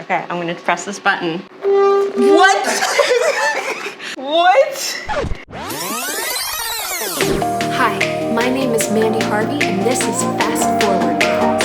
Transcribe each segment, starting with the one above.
Okay, I'm gonna press this button. What? What? Hi, my name is Mandy Harvey, and this is Fast Forward Girls.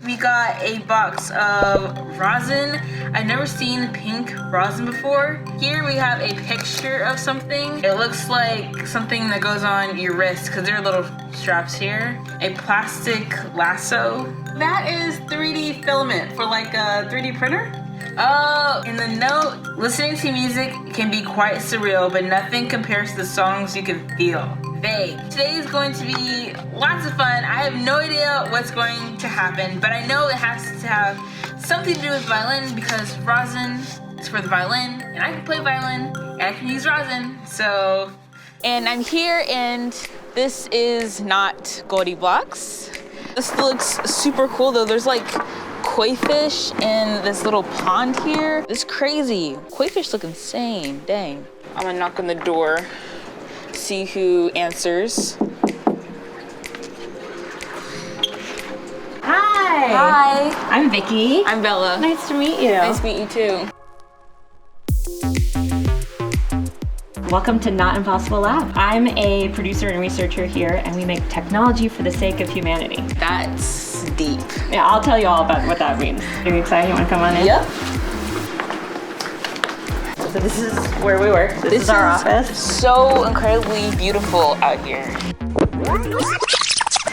We got a box of rosin. I've never seen pink rosin before. Here we have a picture of something. It looks like something that goes on your wrist because there are little straps here. A plastic lasso. That is 3D filament for like a 3D printer. Oh, in the note, listening to music can be quite surreal, but nothing compares to the songs you can feel. Vague. Today is going to be lots of fun. I have no idea what's going to happen, but I know it has to have something to do with violin because rosin is for the violin, and I can play violin, and I can use rosin, so. And I'm here, and this is not GoldieBlox. This looks super cool though. There's like koi fish in this little pond here. It's crazy. Koi fish look insane, dang. I'm gonna knock on the door. See who answers. Hi. Hi. I'm Vicky. I'm Bella. Nice to meet you. Nice to meet you too. Welcome to Not Impossible Lab. I'm a producer and researcher here, and we make technology for the sake of humanity. That's deep. Yeah, I'll tell you all about what that means. Are you excited? You want to come on in? Yep. So this is where we work. This is our office. So incredibly beautiful out here.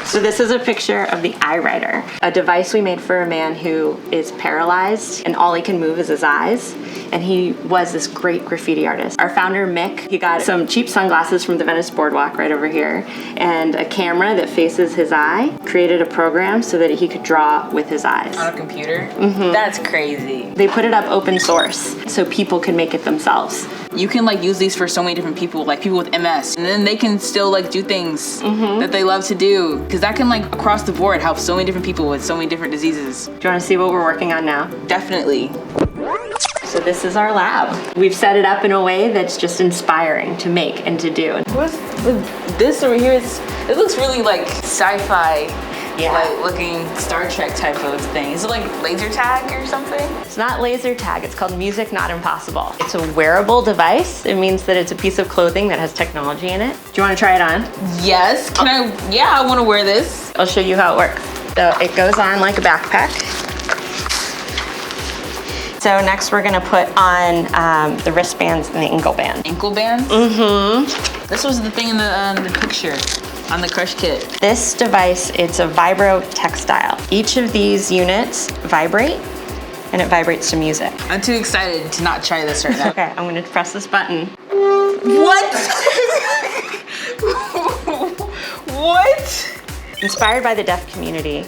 So this is a picture of the iWriter, a device we made for a man who is paralyzed and all he can move is his eyes. And he was this great graffiti artist. Our founder, Mick, he got some cheap sunglasses from the Venice Boardwalk right over here and a camera that faces his eye, created a program so that he could draw with his eyes. On a computer? Mm-hmm. That's crazy. They put it up open source so people can make it themselves. You can like use these for so many different people, like people with MS, and then they can still like do things that they love to do. Because that can like across the board help so many different people with so many different diseases. Do you want to see what we're working on now? Definitely. So this is our lab. We've set it up in a way that's just inspiring to make and to do. What's with this over here? It looks really like sci-fi, like looking Star Trek type of thing. Is it like laser tag or something? It's not laser tag, it's called Music Not Impossible. It's a wearable device. It means that it's a piece of clothing that has technology in it. Do you want to try it on? Yes, can I? Yeah, I want to wear this. I'll show you how it works. So it goes on like a backpack. So next we're gonna put on the wristbands and the ankle band. Ankle bands? Mm-hmm. This was the thing in the picture on the crush kit. This device, it's a vibro textile. Each of these units vibrate and it vibrates to music. I'm too excited to not try this right now. Okay, I'm gonna press this button. What? What? Inspired by the deaf community,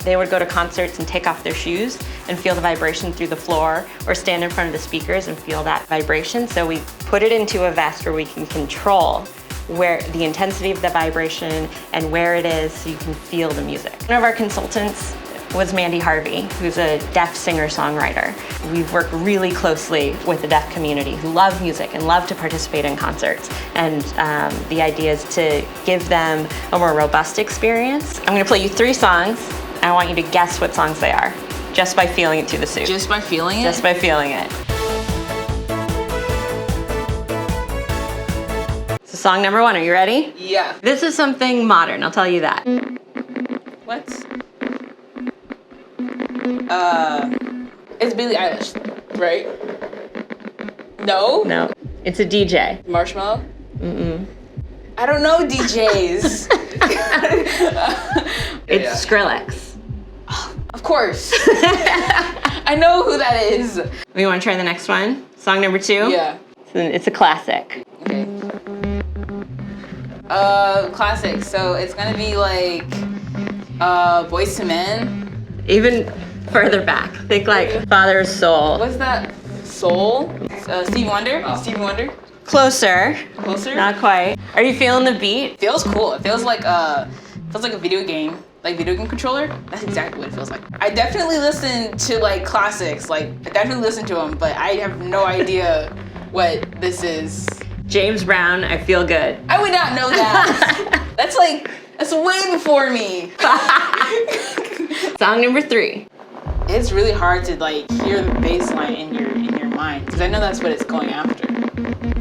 they would go to concerts and take off their shoes and feel the vibration through the floor or stand in front of the speakers and feel that vibration. So we put it into a vest where we can control where the intensity of the vibration and where it is so you can feel the music. One of our consultants was Mandy Harvey, who's a deaf singer-songwriter. We've worked really closely with the deaf community who love music and love to participate in concerts. And the idea is to give them a more robust experience. I'm gonna play you 3 songs. I want you to guess what songs they are, just by feeling it through the suit. Just by feeling it? Just by feeling it. So song number 1, are you ready? Yeah. This is something modern, I'll tell you that. What? It's Billie Eilish, right? No? No, it's a DJ. Marshmallow? Mm-mm. I don't know DJs. It's Skrillex. Of course. I know who that is. We want to try the next one? Song number 2? Yeah. It's a classic. Okay. Classic. So it's gonna be like Boyz II Men. Even further back. Think like Father's Soul. What's that? Soul? Stevie Wonder? Stevie Wonder? Closer. Closer? Not quite. Are you feeling the beat? Feels cool. It feels like a video game. Like video game controller. That's exactly what it feels like. I definitely listen to like classics. Like I definitely listen to them, but I have no idea what this is. James Brown, I Feel Good. I would not know that. That's way before me. Song number 3. It's really hard to like hear the bass line in your mind because I know that's what it's going after.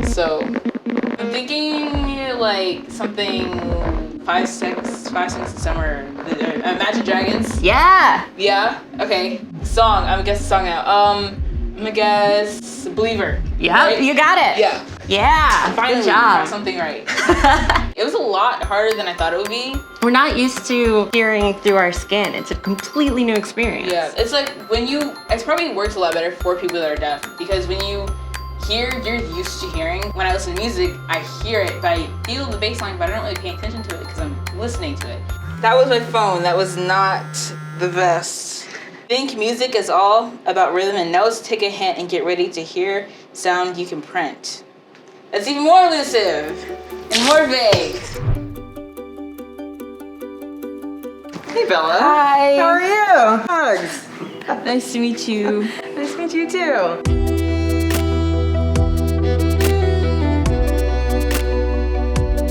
So I'm thinking like something 5 Seconds to Summer. Imagine Dragons. Yeah. Yeah. Okay. Song. I'm gonna guess the song now. I'm gonna guess Believer. Yep, Right? you got it. Yeah. Yeah. Finally, Good got job. something right. It was a lot harder than I thought it would be. We're not used to hearing through our skin. It's a completely new experience. Yeah, it's like it's probably works a lot better for people that are deaf because when you hear, you're used to hearing. When I listen to music, I hear it, but I feel the bass line, but I don't really pay attention to it because I'm listening to it. That was my phone. That was not the best. Think music is all about rhythm and notes. Take a hint and get ready to hear sound you can print. That's even more elusive and more vague. Hey Bella. Hi. How are you? Hugs. Nice to meet you. Nice to meet you too.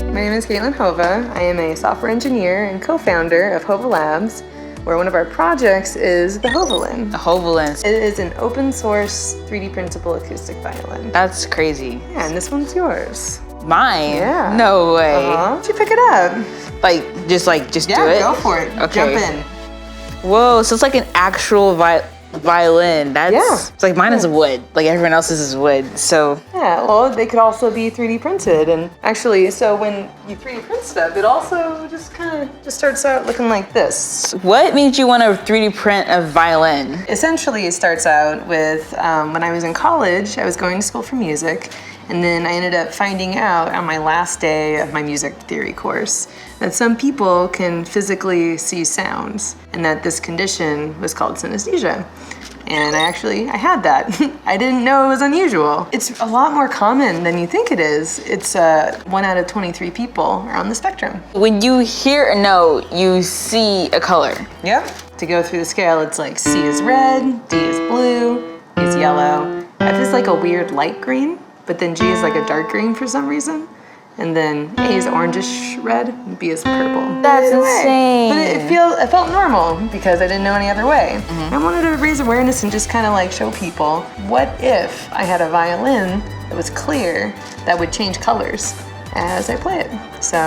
My name is Caitlin Hova. I am a software engineer and co-founder of Hova Labs, where one of our projects is the Violin. The Violin. It is an open source 3D printable acoustic violin. That's crazy. Yeah, and this one's yours. Mine? Yeah. No way. Why don't you pick it up? Just do it? Yeah, go for it. Okay. Jump in. Whoa, so it's like an actual violin. That's, Yeah. It's like mine is wood. Like everyone else's is wood. So Yeah, well, they could also be 3D printed. And actually, so when you 3D print stuff, it also just kind of just starts out looking like this. what made you want to 3D print a violin? Essentially, it starts out with when I was in college, I was going to school for music. And then I ended up finding out on my last day of my music theory course that some people can physically see sounds and that this condition was called synesthesia. And I had that. I didn't know it was unusual. It's a lot more common than you think it is. It's 1 out of 23 people are on the spectrum. When you hear a note, you see a color. Yep. To go through the scale, it's like C is red, D is blue, E is yellow, F is like a weird light green, but then G is like a dark green for some reason. And then A is orangish red, and B is purple. That's Either way. insane. But it felt normal because I didn't know any other way. I wanted to raise awareness and just kind of like show people, what if I had a violin that was clear that would change colors as I play it? So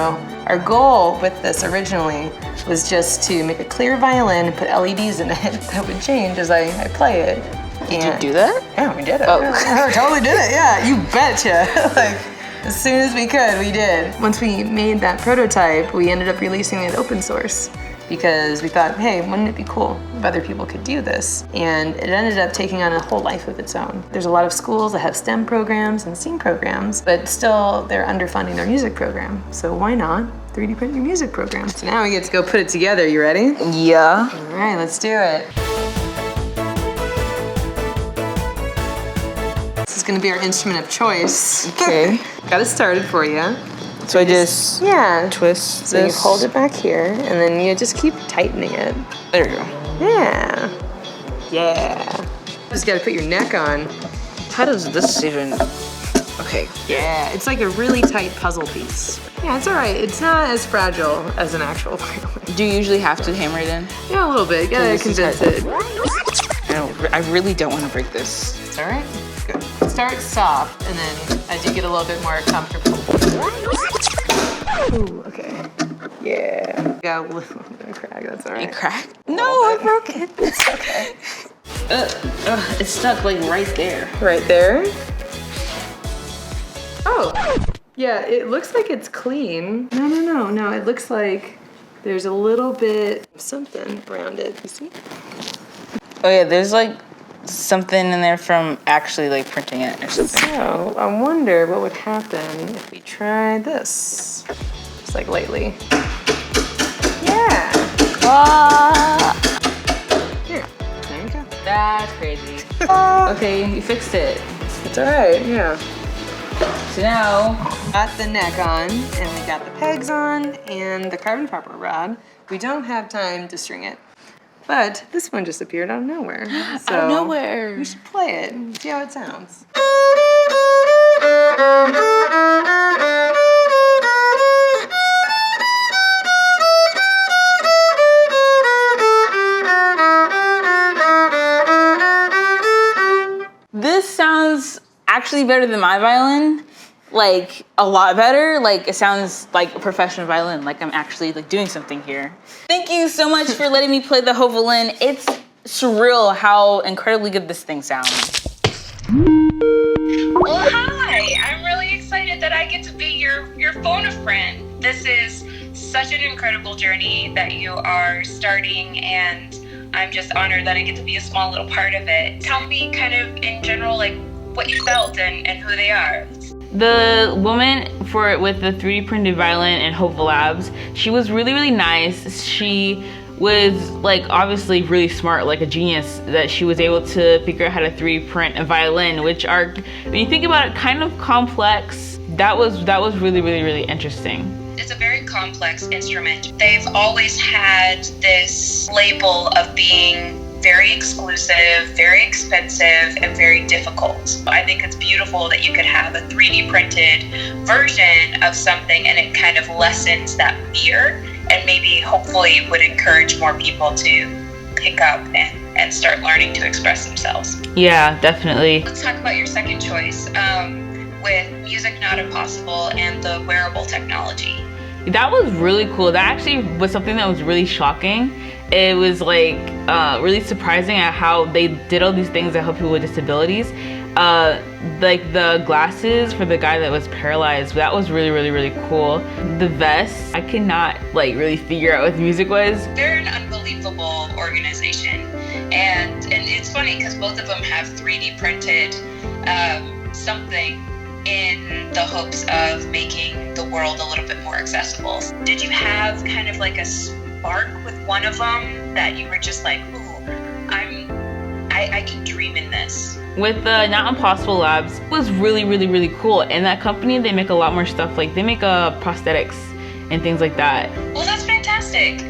our goal with this originally was just to make a clear violin and put LEDs in it that would change as I play it. Did you do that? Yeah, we did it. Oh. We totally did it. Yeah, you betcha. Like, as soon as we could, we did. Once we made that prototype, we ended up releasing it open source because we thought, hey, wouldn't it be cool if other people could do this? And it ended up taking on a whole life of its own. There's a lot of schools that have STEM programs and STEAM programs, but still they're underfunding their music program. So why not 3D print your music program? So now we get to go put it together. You ready? Yeah. All right, let's do it. This is gonna be our instrument of choice. Okay. Got it started for you. So I just twist So this. you hold it back here, and then you just keep tightening it. There we go. Yeah. Yeah. Just gotta put your neck on. How does this even? Okay. Yeah, it's like a really tight puzzle piece. Yeah, it's all right. It's not as fragile as an actual violin. Do you usually have to hammer it in? Yeah, a little bit. You gotta This is condense it. I really don't want to break this. It's all right. Good. Start soft, and then as you get a little bit more comfortable. Ooh, okay. Yeah. Got a little bit of crack. That's all right. It cracked? No, I broke it. It's okay. It's stuck like right there. Right there. Oh, yeah, it looks like it's clean. No, it looks like there's a little bit of something around it, you see? Oh yeah, there's like something in there from actually like printing it or something. So, I wonder what would happen if we tried this. Just like lately. Yeah. Here, there you go. That's crazy. Okay, you fixed it. It's all right, yeah. So now, Got the neck on, and we got the pegs on, and the carbon fiber rod. We don't have time to string it. But this one just appeared out of nowhere. So out of nowhere. we should play it and see how it sounds. actually better than my violin. Like a lot better. Like it sounds like a professional violin. Like I'm actually like doing something here. Thank you so much for letting me play the violin. It's surreal how incredibly good this thing sounds. Well, hi. I'm really excited that I get to be your phone friend. This is such an incredible journey that you are starting, and I'm just honored that I get to be a small little part of it. Tell me kind of in general like what you felt and who they are. The woman with the 3D printed violin and Hopeful Labs, she was really, really nice. She was like obviously really smart, like a genius, that she was able to figure out how to 3D print a violin, which are, when you think about it, kind of complex. That was really, really, really interesting. It's a very complex instrument. They've always had this label of being very exclusive, very expensive, and very difficult. I think it's beautiful that you could have a 3D printed version of something and it kind of lessens that fear and maybe hopefully would encourage more people to pick up and start learning to express themselves. Yeah, definitely. Let's talk about your second choice with Music Not Impossible and the wearable technology. That was really cool. That actually was something that was really shocking. It was like really surprising at how they did all these things that help people with disabilities. Like the glasses for the guy that was paralyzed, that was really, really, really cool. The vest, I could not like really figure out what the music was. They're an unbelievable organization, and it's funny because both of them have 3D printed something in the hopes of making the world a little bit more accessible. Did you have kind of like a spark with one of them that you were just like, ooh, I can dream in this? With the Not Impossible Labs, it was really, really, really cool. And that company, they make a lot more stuff. Like they make prosthetics and things like that. Well, that's fantastic.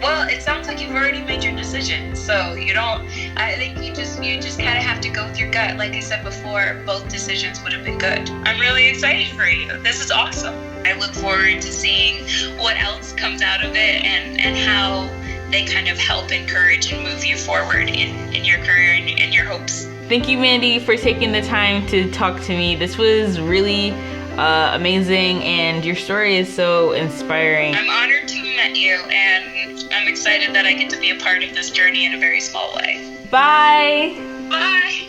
Well, it sounds like you've already made your decision, so you don't. I think you just kind of have to go with your gut. Like I said before, both decisions would have been good. I'm really excited for you. This is awesome. I look forward to seeing what else comes out of it and how they kind of help encourage and move you forward in your career and your hopes. Thank you, Mandy, for taking the time to talk to me. This was really amazing, and your story is so inspiring. I'm honored to have met you, and I'm excited that I get to be a part of this journey in a very small way. Bye. Bye.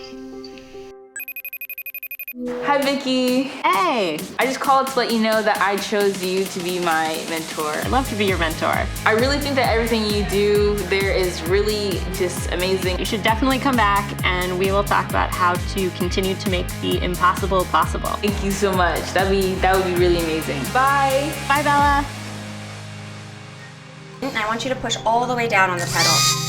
Hi, Vicky. Hey, I just called to let you know that I chose you to be my mentor. I'd love to be your mentor. I really think that everything you do there is really just amazing. You should definitely come back and we will talk about how to continue to make the impossible possible. Thank you so much. That would be really amazing. Bye. Bye, Bella. I want you to push all the way down on the pedal.